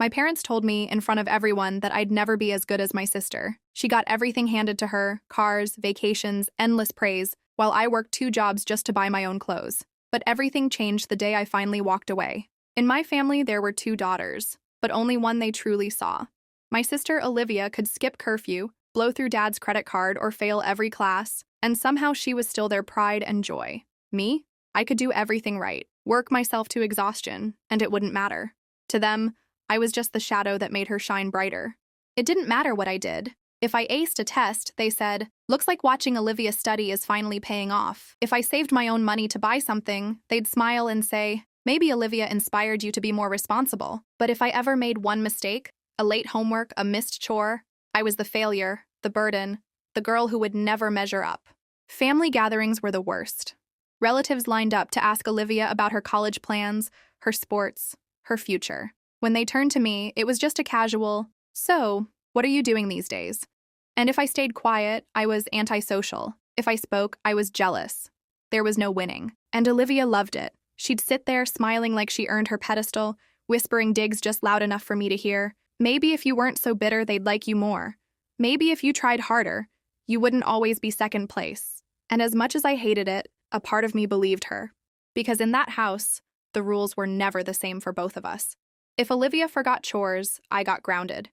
My parents told me in front of everyone that I'd never be as good as my sister. She got everything handed to her, cars, vacations, endless praise, while I worked 2 jobs just to buy my own clothes. But everything changed the day I finally walked away. In my family, there were 2 daughters, but only one they truly saw. My sister Olivia could skip curfew, blow through Dad's credit card, or fail every class, and somehow she was still their pride and joy. Me? I could do everything right, work myself to exhaustion, and it wouldn't matter. To them, I was just the shadow that made her shine brighter. It didn't matter what I did. If I aced a test, they said, "Looks like watching Olivia study is finally paying off." If I saved my own money to buy something, they'd smile and say, "Maybe Olivia inspired you to be more responsible." But if I ever made one mistake, a late homework, a missed chore, I was the failure, the burden, the girl who would never measure up. Family gatherings were the worst. Relatives lined up to ask Olivia about her college plans, her sports, her future. When they turned to me, it was just a casual, "So, what are you doing these days?" And if I stayed quiet, I was antisocial. If I spoke, I was jealous. There was no winning. And Olivia loved it. She'd sit there smiling like she earned her pedestal, whispering digs just loud enough for me to hear. Maybe if you weren't so bitter, they'd like you more. Maybe if you tried harder, you wouldn't always be second place. And as much as I hated it, a part of me believed her. Because in that house, the rules were never the same for both of us. If Olivia forgot chores, I got grounded.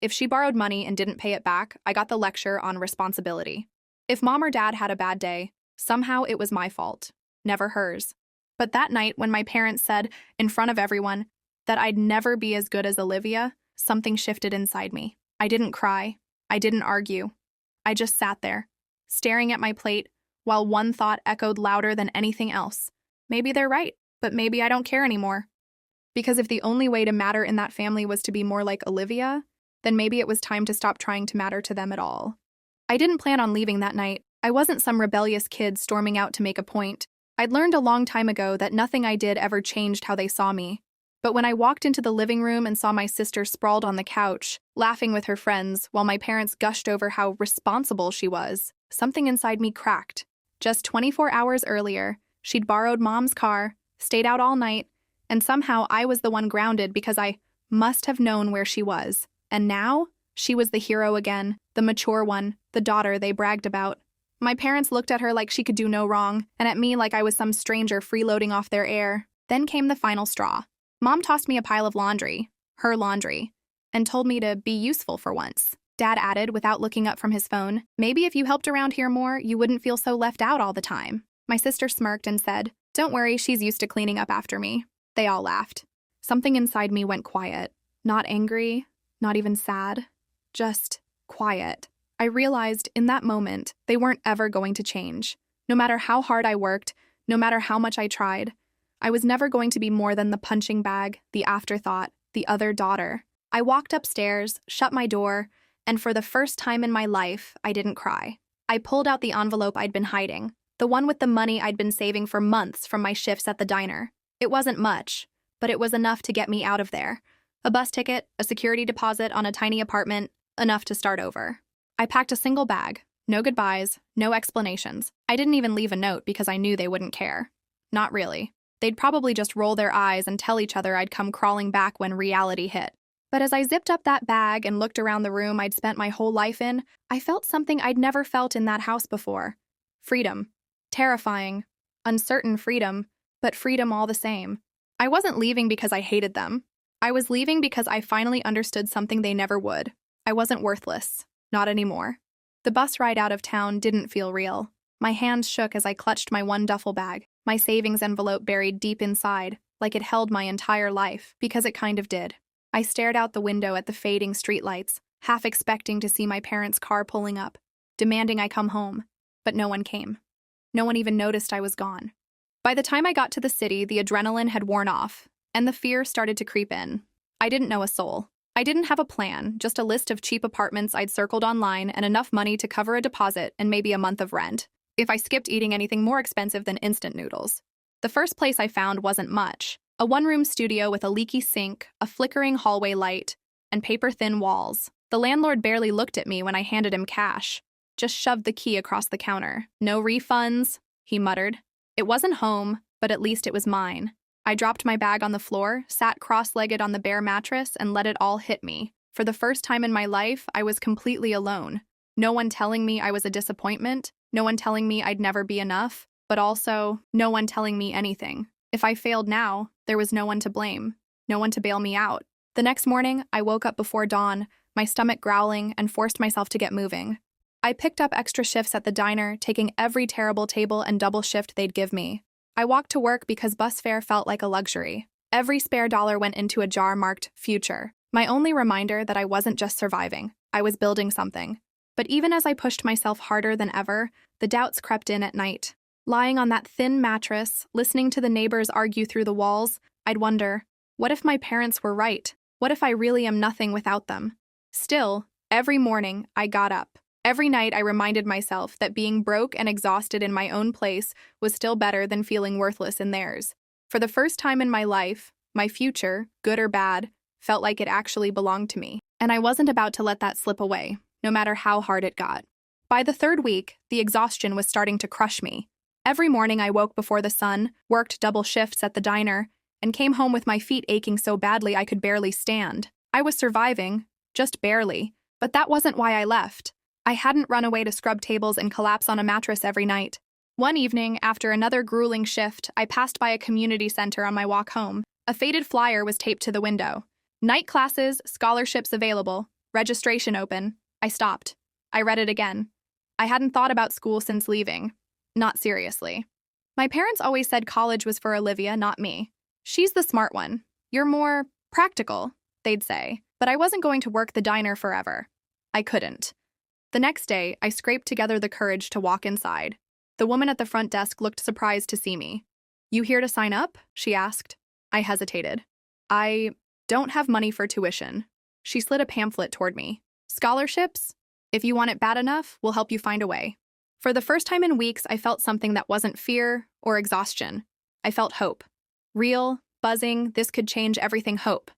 If she borrowed money and didn't pay it back, I got the lecture on responsibility. If Mom or Dad had a bad day, somehow it was my fault, never hers. But that night, when my parents said, in front of everyone, that I'd never be as good as Olivia, something shifted inside me. I didn't cry. I didn't argue. I just sat there, staring at my plate, while one thought echoed louder than anything else. Maybe they're right, but maybe I don't care anymore. Because if the only way to matter in that family was to be more like Olivia, then maybe it was time to stop trying to matter to them at all. I didn't plan on leaving that night. I wasn't some rebellious kid storming out to make a point. I'd learned a long time ago that nothing I did ever changed how they saw me. But when I walked into the living room and saw my sister sprawled on the couch, laughing with her friends, while my parents gushed over how responsible she was, something inside me cracked. Just 24 hours earlier, she'd borrowed Mom's car, stayed out all night, and somehow I was the one grounded because I must have known where she was. And now, she was the hero again, the mature one, the daughter they bragged about. My parents looked at her like she could do no wrong, and at me like I was some stranger freeloading off their air. Then came the final straw. Mom tossed me a pile of laundry, her laundry, and told me to be useful for once. Dad added, without looking up from his phone, "Maybe if you helped around here more, you wouldn't feel so left out all the time." My sister smirked and said, "Don't worry, she's used to cleaning up after me." They all laughed. Something inside me went quiet. Not angry, not even sad, just quiet. I realized in that moment they weren't ever going to change. No matter how hard I worked, no matter how much I tried, I was never going to be more than the punching bag, the afterthought, the other daughter. I walked upstairs, shut my door, and for the first time in my life, I didn't cry. I pulled out the envelope I'd been hiding, the one with the money I'd been saving for months from my shifts at the diner. It wasn't much, but it was enough to get me out of there. A bus ticket, a security deposit on a tiny apartment, enough to start over. I packed a single bag. No goodbyes, no explanations. I didn't even leave a note because I knew they wouldn't care. Not really. They'd probably just roll their eyes and tell each other I'd come crawling back when reality hit. But as I zipped up that bag and looked around the room I'd spent my whole life in, I felt something I'd never felt in that house before. Freedom. Terrifying. Uncertain freedom, but freedom all the same. I wasn't leaving because I hated them. I was leaving because I finally understood something they never would. I wasn't worthless. Not anymore. The bus ride out of town didn't feel real. My hands shook as I clutched my one duffel bag, my savings envelope buried deep inside, like it held my entire life, because it kind of did. I stared out the window at the fading streetlights, half expecting to see my parents' car pulling up, demanding I come home. But no one came. No one even noticed I was gone. By the time I got to the city, the adrenaline had worn off, and the fear started to creep in. I didn't know a soul. I didn't have a plan, just a list of cheap apartments I'd circled online and enough money to cover a deposit and maybe a month of rent, if I skipped eating anything more expensive than instant noodles. The first place I found wasn't much. A one-room studio with a leaky sink, a flickering hallway light, and paper-thin walls. The landlord barely looked at me when I handed him cash, just shoved the key across the counter. "No refunds," he muttered. It wasn't home, but at least it was mine. I dropped my bag on the floor, sat cross-legged on the bare mattress, and let it all hit me. For the first time in my life, I was completely alone. No one telling me I was a disappointment, no one telling me I'd never be enough, but also no one telling me anything. If I failed now, there was no one to blame, no one to bail me out. The next morning, I woke up before dawn, my stomach growling, and forced myself to get moving. I picked up extra shifts at the diner, taking every terrible table and double shift they'd give me. I walked to work because bus fare felt like a luxury. Every spare dollar went into a jar marked future, my only reminder that I wasn't just surviving, I was building something. But even as I pushed myself harder than ever, the doubts crept in at night. Lying on that thin mattress, listening to the neighbors argue through the walls, I'd wonder, what if my parents were right? What if I really am nothing without them? Still, every morning, I got up. Every night, I reminded myself that being broke and exhausted in my own place was still better than feeling worthless in theirs. For the first time in my life, my future, good or bad, felt like it actually belonged to me. And I wasn't about to let that slip away, no matter how hard it got. By the third week, the exhaustion was starting to crush me. Every morning, I woke before the sun, worked double shifts at the diner, and came home with my feet aching so badly I could barely stand. I was surviving, just barely, but that wasn't why I left. I hadn't run away to scrub tables and collapse on a mattress every night. One evening, after another grueling shift, I passed by a community center on my walk home. A faded flyer was taped to the window. Night classes, scholarships available, registration open. I stopped. I read it again. I hadn't thought about school since leaving. Not seriously. My parents always said college was for Olivia, not me. She's the smart one. You're more practical, they'd say. But I wasn't going to work the diner forever. I couldn't. The next day, I scraped together the courage to walk inside. The woman at the front desk looked surprised to see me. "You here to sign up?" she asked. I hesitated. "I don't have money for tuition." She slid a pamphlet toward me. "Scholarships? If you want it bad enough, we'll help you find a way." For the first time in weeks, I felt something that wasn't fear or exhaustion. I felt hope. Real, buzzing, this could change everything hope.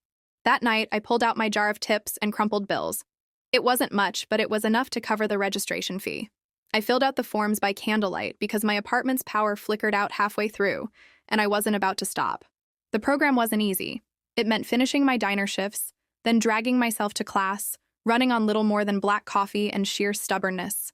That night, I pulled out my jar of tips and crumpled bills. It wasn't much, but it was enough to cover the registration fee. I filled out the forms by candlelight because my apartment's power flickered out halfway through, and I wasn't about to stop. The program wasn't easy. It meant finishing my diner shifts, then dragging myself to class, running on little more than black coffee and sheer stubbornness.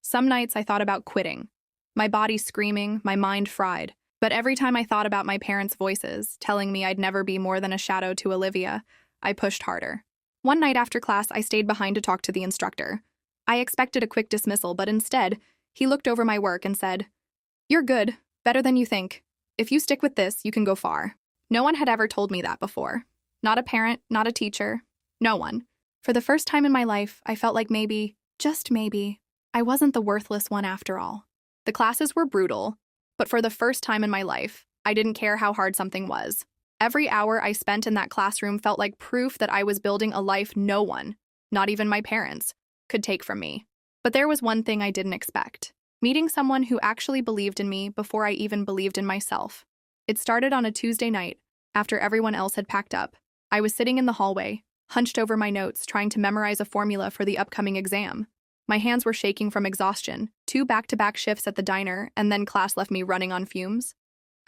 Some nights I thought about quitting. My body screaming, my mind fried. But every time I thought about my parents' voices, telling me I'd never be more than a shadow to Olivia, I pushed harder. One night after class, I stayed behind to talk to the instructor. I expected a quick dismissal, but instead, he looked over my work and said, "You're good, better than you think. If you stick with this, you can go far." No one had ever told me that before. Not a parent, not a teacher, no one. For the first time in my life, I felt like maybe, just maybe, I wasn't the worthless one after all. The classes were brutal, but for the first time in my life, I didn't care how hard something was. Every hour I spent in that classroom felt like proof that I was building a life no one, not even my parents, could take from me. But there was one thing I didn't expect: meeting someone who actually believed in me before I even believed in myself. It started on a Tuesday night, after everyone else had packed up. I was sitting in the hallway, hunched over my notes, trying to memorize a formula for the upcoming exam. My hands were shaking from exhaustion, 2 back-to-back shifts at the diner, and then class left me running on fumes.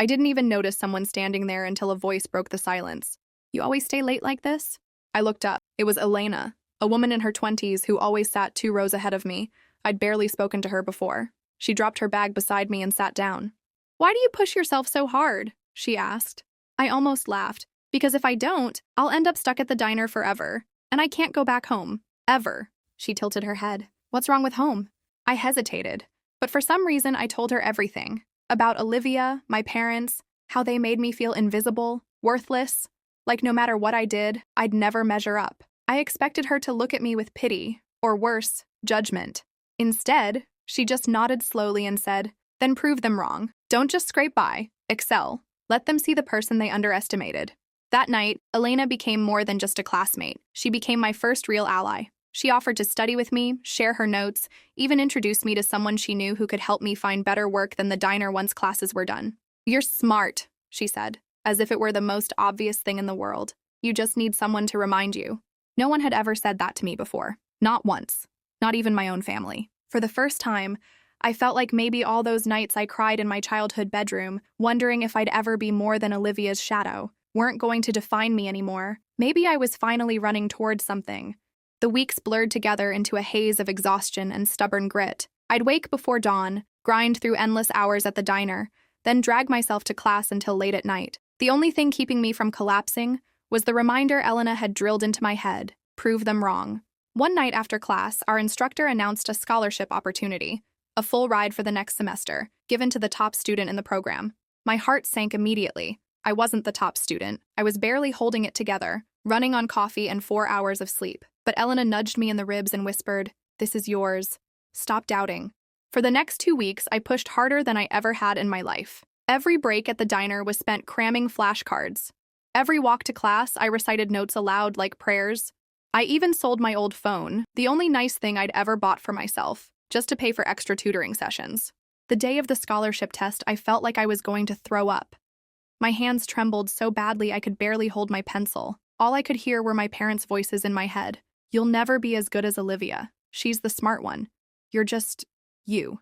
I didn't even notice someone standing there until a voice broke the silence. "You always stay late like this?" I looked up. It was Elena, a woman in her 20s who always sat 2 rows ahead of me. I'd barely spoken to her before. She dropped her bag beside me and sat down. "Why do you push yourself so hard?" she asked. I almost laughed, because if I don't, I'll end up stuck at the diner forever, and I can't go back home. Ever. She tilted her head. "What's wrong with home?" I hesitated, but for some reason I told her everything. About Olivia, my parents, how they made me feel invisible, worthless, like no matter what I did, I'd never measure up. I expected her to look at me with pity, or worse, judgment. Instead, she just nodded slowly and said, "Then prove them wrong. Don't just scrape by, excel. Let them see the person they underestimated." That night, Elena became more than just a classmate. She became my first real ally. She offered to study with me, share her notes, even introduced me to someone she knew who could help me find better work than the diner once classes were done. "You're smart," she said, as if it were the most obvious thing in the world. "You just need someone to remind you." No one had ever said that to me before. Not once. Not even my own family. For the first time, I felt like maybe all those nights I cried in my childhood bedroom, wondering if I'd ever be more than Olivia's shadow, weren't going to define me anymore. Maybe I was finally running towards something. The weeks blurred together into a haze of exhaustion and stubborn grit. I'd wake before dawn, grind through endless hours at the diner, then drag myself to class until late at night. The only thing keeping me from collapsing was the reminder Elena had drilled into my head: prove them wrong. One night after class, our instructor announced a scholarship opportunity, a full ride for the next semester, given to the top student in the program. My heart sank immediately. I wasn't the top student. I was barely holding it together, running on coffee and 4 hours of sleep. But Elena nudged me in the ribs and whispered, "This is yours. Stop doubting." For the next 2 weeks, I pushed harder than I ever had in my life. Every break at the diner was spent cramming flashcards. Every walk to class, I recited notes aloud like prayers. I even sold my old phone, the only nice thing I'd ever bought for myself, just to pay for extra tutoring sessions. The day of the scholarship test, I felt like I was going to throw up. My hands trembled so badly I could barely hold my pencil. All I could hear were my parents' voices in my head. "You'll never be as good as Olivia. She's the smart one. You're just you."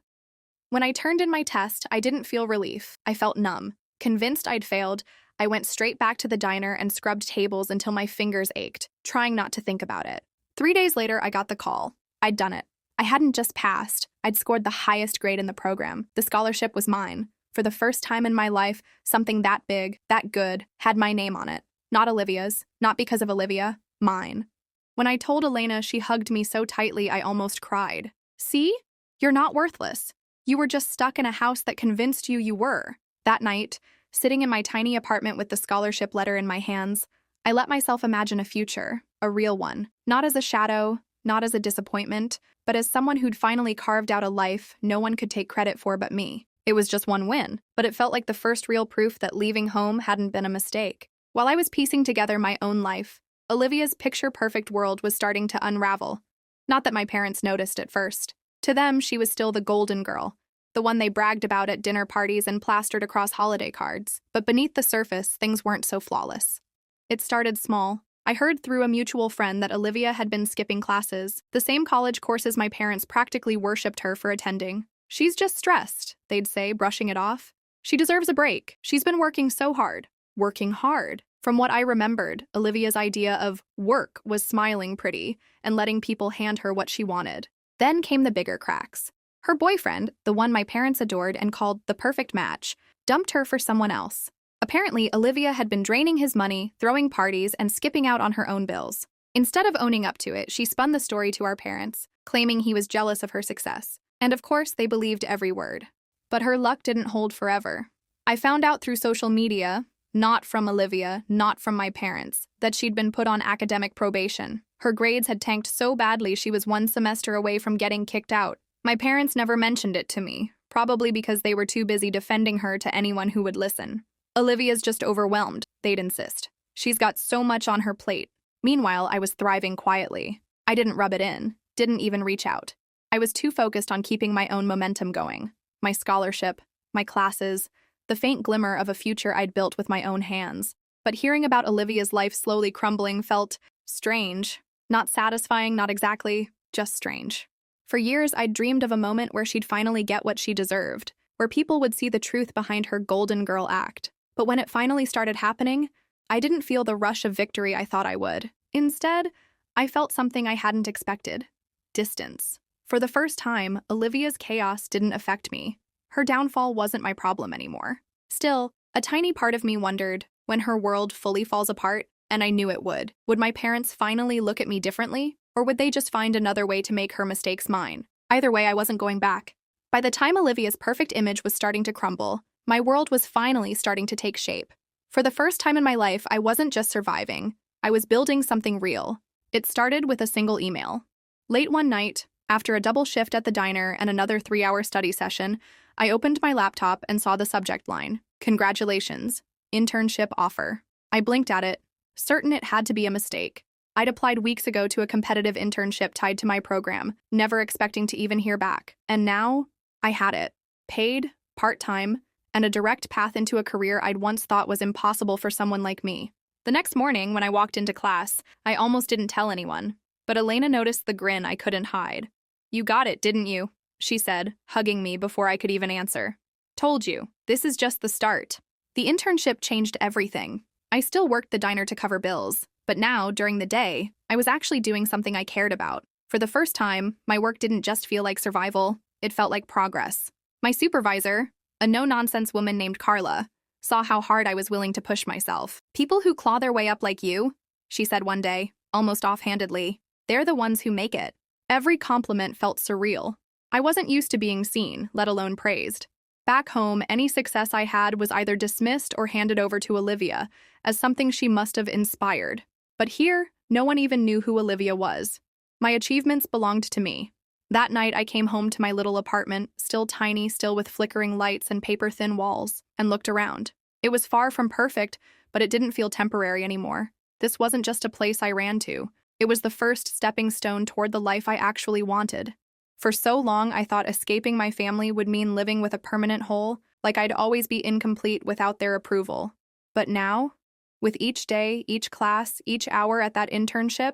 When I turned in my test, I didn't feel relief. I felt numb. Convinced I'd failed, I went straight back to the diner and scrubbed tables until my fingers ached, trying not to think about it. 3 days later, I got the call. I'd done it. I hadn't just passed. I'd scored the highest grade in the program. The scholarship was mine. For the first time in my life, something that big, that good, had my name on it. Not Olivia's. Not because of Olivia. Mine. When I told Elena, she hugged me so tightly I almost cried. "See? You're not worthless. You were just stuck in a house that convinced you were." That night, sitting in my tiny apartment with the scholarship letter in my hands, I let myself imagine a future, a real one. Not as a shadow, not as a disappointment, but as someone who'd finally carved out a life no one could take credit for but me. It was just one win, but it felt like the first real proof that leaving home hadn't been a mistake. While I was piecing together my own life, Olivia's picture-perfect world was starting to unravel. Not that my parents noticed at first. To them, she was still the golden girl, the one they bragged about at dinner parties and plastered across holiday cards. But beneath the surface, things weren't so flawless. It started small. I heard through a mutual friend that Olivia had been skipping classes, the same college courses my parents practically worshipped her for attending. "She's just stressed," they'd say, brushing it off. "She deserves a break. She's been working so hard." Working hard. From what I remembered, Olivia's idea of work was smiling pretty and letting people hand her what she wanted. Then came the bigger cracks. Her boyfriend, the one my parents adored and called the perfect match, dumped her for someone else. Apparently, Olivia had been draining his money, throwing parties, and skipping out on her own bills. Instead of owning up to it, she spun the story to our parents, claiming he was jealous of her success. And of course, they believed every word. But her luck didn't hold forever. I found out through social media, not from Olivia, not from my parents, that she'd been put on academic probation. Her grades had tanked so badly she was 1 semester away from getting kicked out. My parents never mentioned it to me, probably because they were too busy defending her to anyone who would listen. "Olivia's just overwhelmed," they'd insist. "She's got so much on her plate." Meanwhile, I was thriving quietly. I didn't rub it in, didn't even reach out. I was too focused on keeping my own momentum going. My scholarship, my classes, the faint glimmer of a future I'd built with my own hands. But hearing about Olivia's life slowly crumbling felt strange. Not satisfying, not exactly, just strange. For years, I'd dreamed of a moment where she'd finally get what she deserved, where people would see the truth behind her golden girl act. But when it finally started happening, I didn't feel the rush of victory I thought I would. Instead, I felt something I hadn't expected: distance. For the first time, Olivia's chaos didn't affect me. Her downfall wasn't my problem anymore. Still, a tiny part of me wondered, when her world fully falls apart, and I knew it would my parents finally look at me differently? Or would they just find another way to make her mistakes mine? Either way, I wasn't going back. By the time Olivia's perfect image was starting to crumble, my world was finally starting to take shape. For the first time in my life, I wasn't just surviving. I was building something real. It started with a single email. Late one night, after a double shift at the diner and another 3-hour study session, I opened my laptop and saw the subject line: "Congratulations, internship offer." I blinked at it, certain it had to be a mistake. I'd applied weeks ago to a competitive internship tied to my program, never expecting to even hear back. And now, I had it. Paid, part-time, and a direct path into a career I'd once thought was impossible for someone like me. The next morning, when I walked into class, I almost didn't tell anyone. But Elena noticed the grin I couldn't hide. "You got it, didn't you?" she said, hugging me before I could even answer. Told you, this is just the start. The internship changed everything. I still worked the diner to cover bills, but now, during the day, I was actually doing something I cared about. For the first time, my work didn't just feel like survival, it felt like progress. My supervisor, a no-nonsense woman named Carla, saw how hard I was willing to push myself. People who claw their way up like you, she said one day, almost offhandedly, they're the ones who make it. Every compliment felt surreal. I wasn't used to being seen, let alone praised. Back home, any success I had was either dismissed or handed over to Olivia as something she must have inspired. But here, no one even knew who Olivia was. My achievements belonged to me. That night, I came home to my little apartment, still tiny, still with flickering lights and paper-thin walls, and looked around. It was far from perfect, but it didn't feel temporary anymore. This wasn't just a place I ran to. It was the first stepping stone toward the life I actually wanted. For so long, I thought escaping my family would mean living with a permanent hole, like I'd always be incomplete without their approval. But now, with each day, each class, each hour at that internship,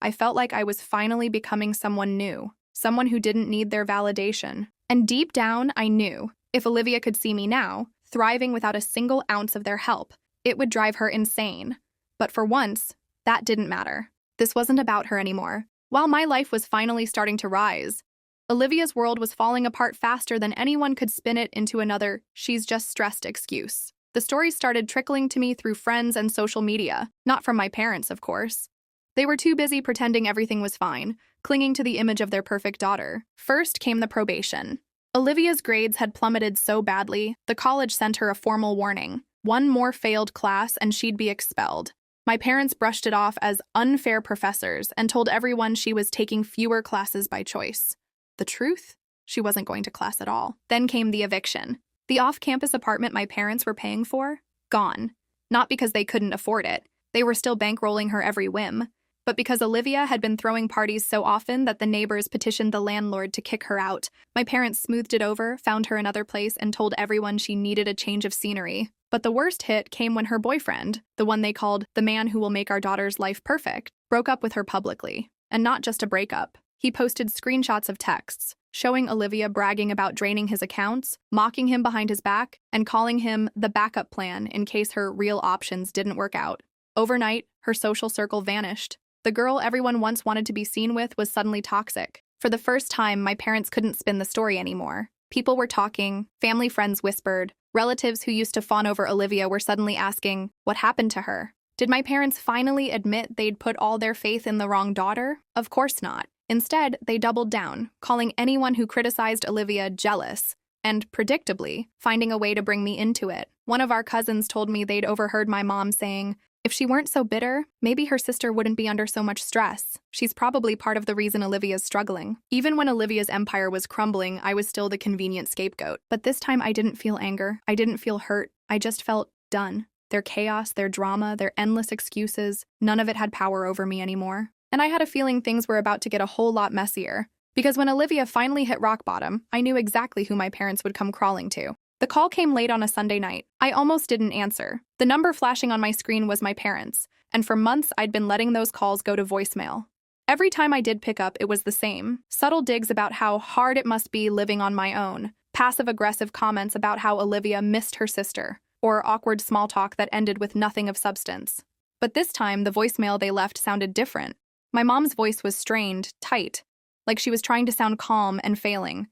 I felt like I was finally becoming someone new, someone who didn't need their validation. And deep down, I knew, if Olivia could see me now, thriving without a single ounce of their help, it would drive her insane. But for once, that didn't matter. This wasn't about her anymore. While my life was finally starting to rise, Olivia's world was falling apart faster than anyone could spin it into another "she's just stressed" excuse. The stories started trickling to me through friends and social media, not from my parents, of course. They were too busy pretending everything was fine, clinging to the image of their perfect daughter. First came the probation. Olivia's grades had plummeted so badly, the college sent her a formal warning. One more failed class and she'd be expelled. My parents brushed it off as unfair professors and told everyone she was taking fewer classes by choice. The truth? She wasn't going to class at all. Then came the eviction. The off-campus apartment my parents were paying for? Gone. Not because they couldn't afford it. They were still bankrolling her every whim. But because Olivia had been throwing parties so often that the neighbors petitioned the landlord to kick her out, my parents smoothed it over, found her another place, and told everyone she needed a change of scenery. But the worst hit came when her boyfriend, the one they called the man who will make our daughter's life perfect, broke up with her publicly. And not just a breakup. He posted screenshots of texts, showing Olivia bragging about draining his accounts, mocking him behind his back, and calling him the backup plan in case her real options didn't work out. Overnight, her social circle vanished. The girl everyone once wanted to be seen with was suddenly toxic. For the first time, my parents couldn't spin the story anymore. People were talking, family friends whispered, relatives who used to fawn over Olivia were suddenly asking, what happened to her? Did my parents finally admit they'd put all their faith in the wrong daughter? Of course not. Instead, they doubled down, calling anyone who criticized Olivia jealous, and, predictably, finding a way to bring me into it. One of our cousins told me they'd overheard my mom saying, if she weren't so bitter, maybe her sister wouldn't be under so much stress. She's probably part of the reason Olivia's struggling. Even when Olivia's empire was crumbling, I was still the convenient scapegoat. But this time I didn't feel anger. I didn't feel hurt. I just felt done. Their chaos, their drama, their endless excuses, none of it had power over me anymore. And I had a feeling things were about to get a whole lot messier. Because when Olivia finally hit rock bottom, I knew exactly who my parents would come crawling to. The call came late on a Sunday night. I almost didn't answer. The number flashing on my screen was my parents, and for months I'd been letting those calls go to voicemail. Every time I did pick up, it was the same. Subtle digs about how hard it must be living on my own, passive-aggressive comments about how Olivia missed her sister, or awkward small talk that ended with nothing of substance. But this time, the voicemail they left sounded different. My mom's voice was strained, tight, like she was trying to sound calm and failing.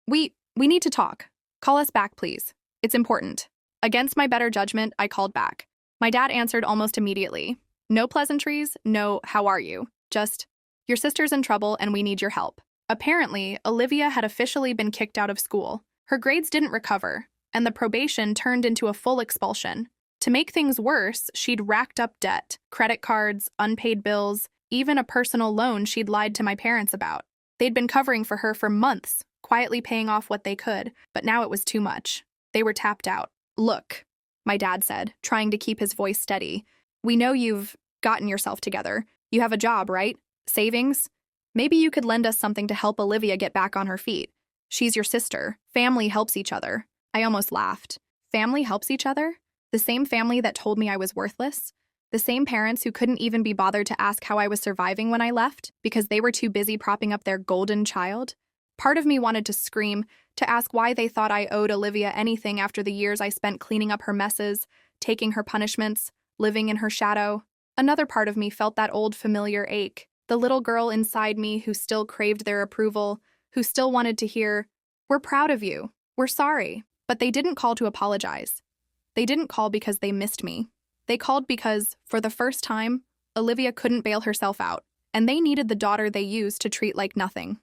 We need to talk. Call us back, please. It's important. Against my better judgment, I called back. My dad answered almost immediately. No pleasantries, no how are you, just, your sister's in trouble and we need your help. Apparently, Olivia had officially been kicked out of school. Her grades didn't recover, and the probation turned into a full expulsion. To make things worse, she'd racked up debt, credit cards, unpaid bills, even a personal loan she'd lied to my parents about. They'd been covering for her for months, quietly paying off what they could, but now it was too much. They were tapped out. Look, my dad said, trying to keep his voice steady. We know you've gotten yourself together. You have a job, right? Savings? Maybe you could lend us something to help Olivia get back on her feet. She's your sister. Family helps each other. I almost laughed. Family helps each other? The same family that told me I was worthless? The same parents who couldn't even be bothered to ask how I was surviving when I left because they were too busy propping up their golden child? Part of me wanted to scream, to ask why they thought I owed Olivia anything after the years I spent cleaning up her messes, taking her punishments, living in her shadow. Another part of me felt that old familiar ache, the little girl inside me who still craved their approval, who still wanted to hear, "We're proud of you. We're sorry." But they didn't call to apologize. They didn't call because they missed me. They called because, for the first time, Olivia couldn't bail herself out, and they needed the daughter they used to treat like nothing.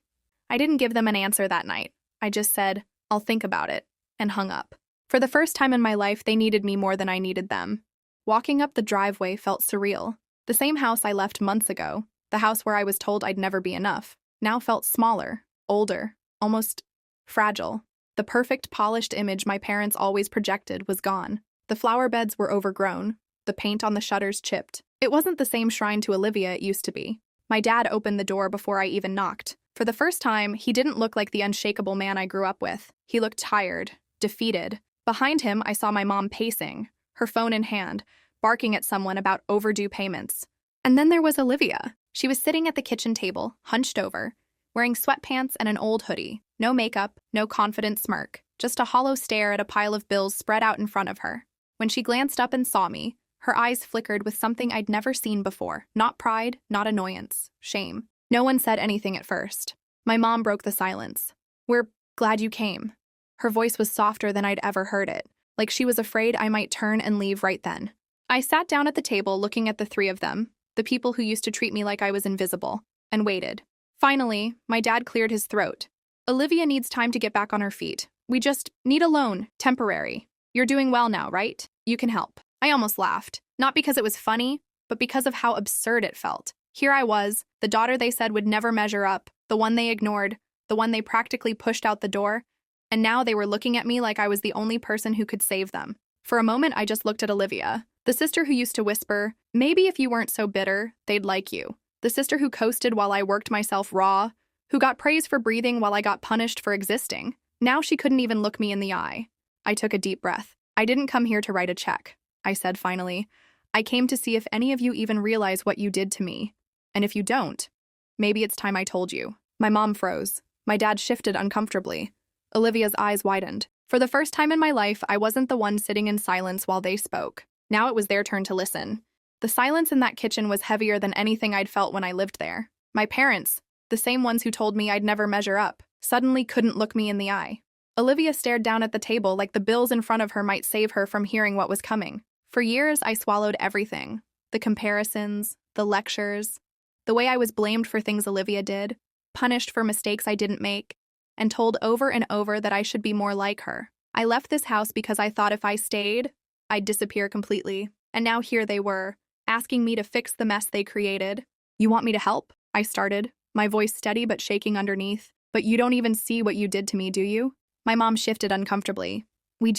I didn't give them an answer that night. I just said, "I'll think about it," and hung up. For the first time in my life, they needed me more than I needed them. Walking up the driveway felt surreal. The same house I left months ago, the house where I was told I'd never be enough, now felt smaller, older, almost fragile. The perfect polished image my parents always projected was gone. The flower beds were overgrown, the paint on the shutters chipped. It wasn't the same shrine to Olivia it used to be. My dad opened the door before I even knocked. For the first time, he didn't look like the unshakable man I grew up with. He looked tired, defeated. Behind him, I saw my mom pacing, her phone in hand, barking at someone about overdue payments. And then there was Olivia. She was sitting at the kitchen table, hunched over, wearing sweatpants and an old hoodie. No makeup, no confident smirk, just a hollow stare at a pile of bills spread out in front of her. When she glanced up and saw me, her eyes flickered with something I'd never seen before. Not pride, not annoyance, shame. No one said anything at first. My mom broke the silence. "We're glad you came." Her voice was softer than I'd ever heard it, like she was afraid I might turn and leave right then. I sat down at the table looking at the three of them, the people who used to treat me like I was invisible, and waited. Finally, my dad cleared his throat. "Olivia needs time to get back on her feet. We just need a loan, temporary. You're doing well now, right? You can help." I almost laughed, not because it was funny, but because of how absurd it felt. Here I was, the daughter they said would never measure up, the one they ignored, the one they practically pushed out the door, and now they were looking at me like I was the only person who could save them. For a moment, I just looked at Olivia, the sister who used to whisper, "Maybe if you weren't so bitter, they'd like you." The sister who coasted while I worked myself raw, who got praise for breathing while I got punished for existing. Now she couldn't even look me in the eye. I took a deep breath. "I didn't come here to write a check," I said finally. "I came to see if any of you even realize what you did to me. And if you don't, maybe it's time I told you." My mom froze. My dad shifted uncomfortably. Olivia's eyes widened. For the first time in my life, I wasn't the one sitting in silence while they spoke. Now it was their turn to listen. The silence in that kitchen was heavier than anything I'd felt when I lived there. My parents, the same ones who told me I'd never measure up, suddenly couldn't look me in the eye. Olivia stared down at the table like the bills in front of her might save her from hearing what was coming. For years, I swallowed everything. The comparisons, the lectures, the way I was blamed for things Olivia did, punished for mistakes I didn't make, and told over and over that I should be more like her. I left this house because I thought if I stayed, I'd disappear completely. And now here they were, asking me to fix the mess they created. "You want me to help?" I started, my voice steady but shaking underneath. "But you don't even see what you did to me, do you?" My mom shifted uncomfortably. We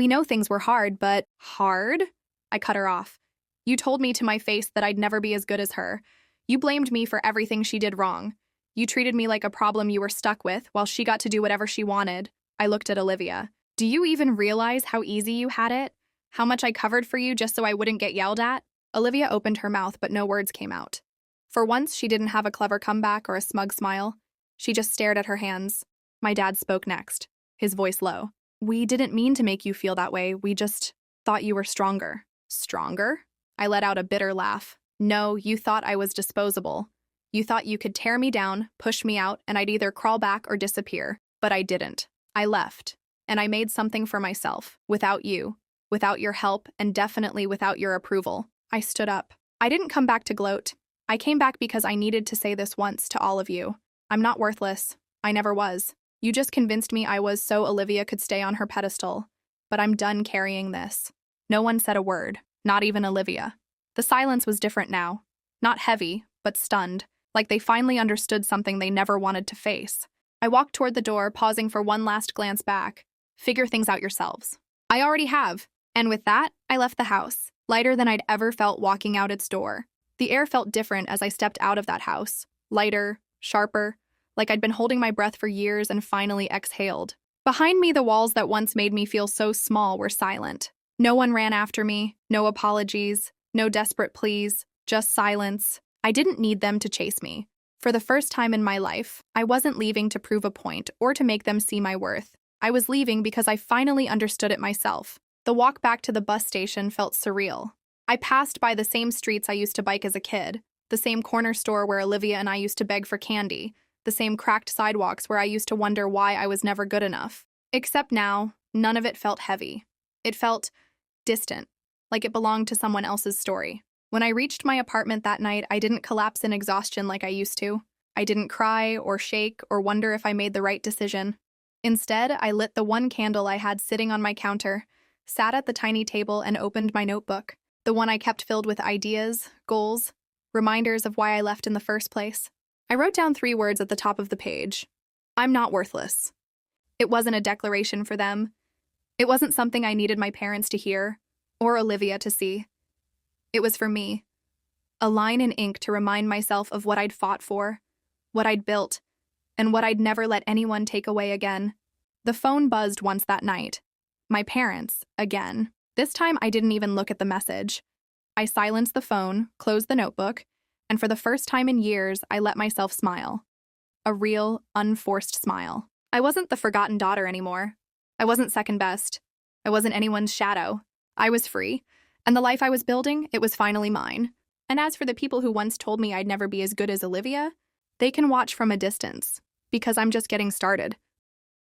know things were hard, but..." "Hard?" I cut her off. "You told me to my face that I'd never be as good as her. You blamed me for everything she did wrong. You treated me like a problem you were stuck with while she got to do whatever she wanted." I looked at Olivia. "Do you even realize how easy you had it? How much I covered for you just so I wouldn't get yelled at?" Olivia opened her mouth, but no words came out. For once, she didn't have a clever comeback or a smug smile. She just stared at her hands. My dad spoke next, his voice low. "We didn't mean to make you feel that way. We just thought you were stronger." "Stronger?" I let out a bitter laugh. "No, you thought I was disposable. You thought you could tear me down, push me out, and I'd either crawl back or disappear. But I didn't. I left. And I made something for myself, without you, without your help, and definitely without your approval." I stood up. I didn't come back to gloat. I came back because I needed to say this once to all of you. I'm not worthless. I never was. You just convinced me I was so Olivia could stay on her pedestal. But I'm done carrying this. No one said a word, not even Olivia. The silence was different now. Not heavy, but stunned, like they finally understood something they never wanted to face. I walked toward the door, pausing for one last glance back. "Figure things out yourselves." "I already have." And with that, I left the house, lighter than I'd ever felt walking out its door. The air felt different as I stepped out of that house. Lighter, sharper, like I'd been holding my breath for years and finally exhaled. Behind me, the walls that once made me feel so small were silent. No one ran after me, no apologies, no desperate pleas, just silence. I didn't need them to chase me. For the first time in my life, I wasn't leaving to prove a point or to make them see my worth. I was leaving because I finally understood it myself. The walk back to the bus station felt surreal. I passed by the same streets I used to bike as a kid, the same corner store where Olivia and I used to beg for candy, the same cracked sidewalks where I used to wonder why I was never good enough. Except now, none of it felt heavy. It felt distant, like it belonged to someone else's story. When I reached my apartment that night, I didn't collapse in exhaustion like I used to. I didn't cry or shake or wonder if I made the right decision. Instead, I lit the one candle I had sitting on my counter, sat at the tiny table, and opened my notebook, the one I kept filled with ideas, goals, reminders of why I left in the first place. I wrote down 3 words at the top of the page. I'm not worthless. It wasn't a declaration for them. It wasn't something I needed my parents to hear, or Olivia to see. It was for me. A line in ink to remind myself of what I'd fought for, what I'd built, and what I'd never let anyone take away again. The phone buzzed once that night. My parents, again. This time I didn't even look at the message. I silenced the phone, closed the notebook, and for the first time in years, I let myself smile. A real, unforced smile. I wasn't the forgotten daughter anymore. I wasn't second best. I wasn't anyone's shadow. I was free, and the life I was building, it was finally mine. And as for the people who once told me I'd never be as good as Olivia, they can watch from a distance, because I'm just getting started.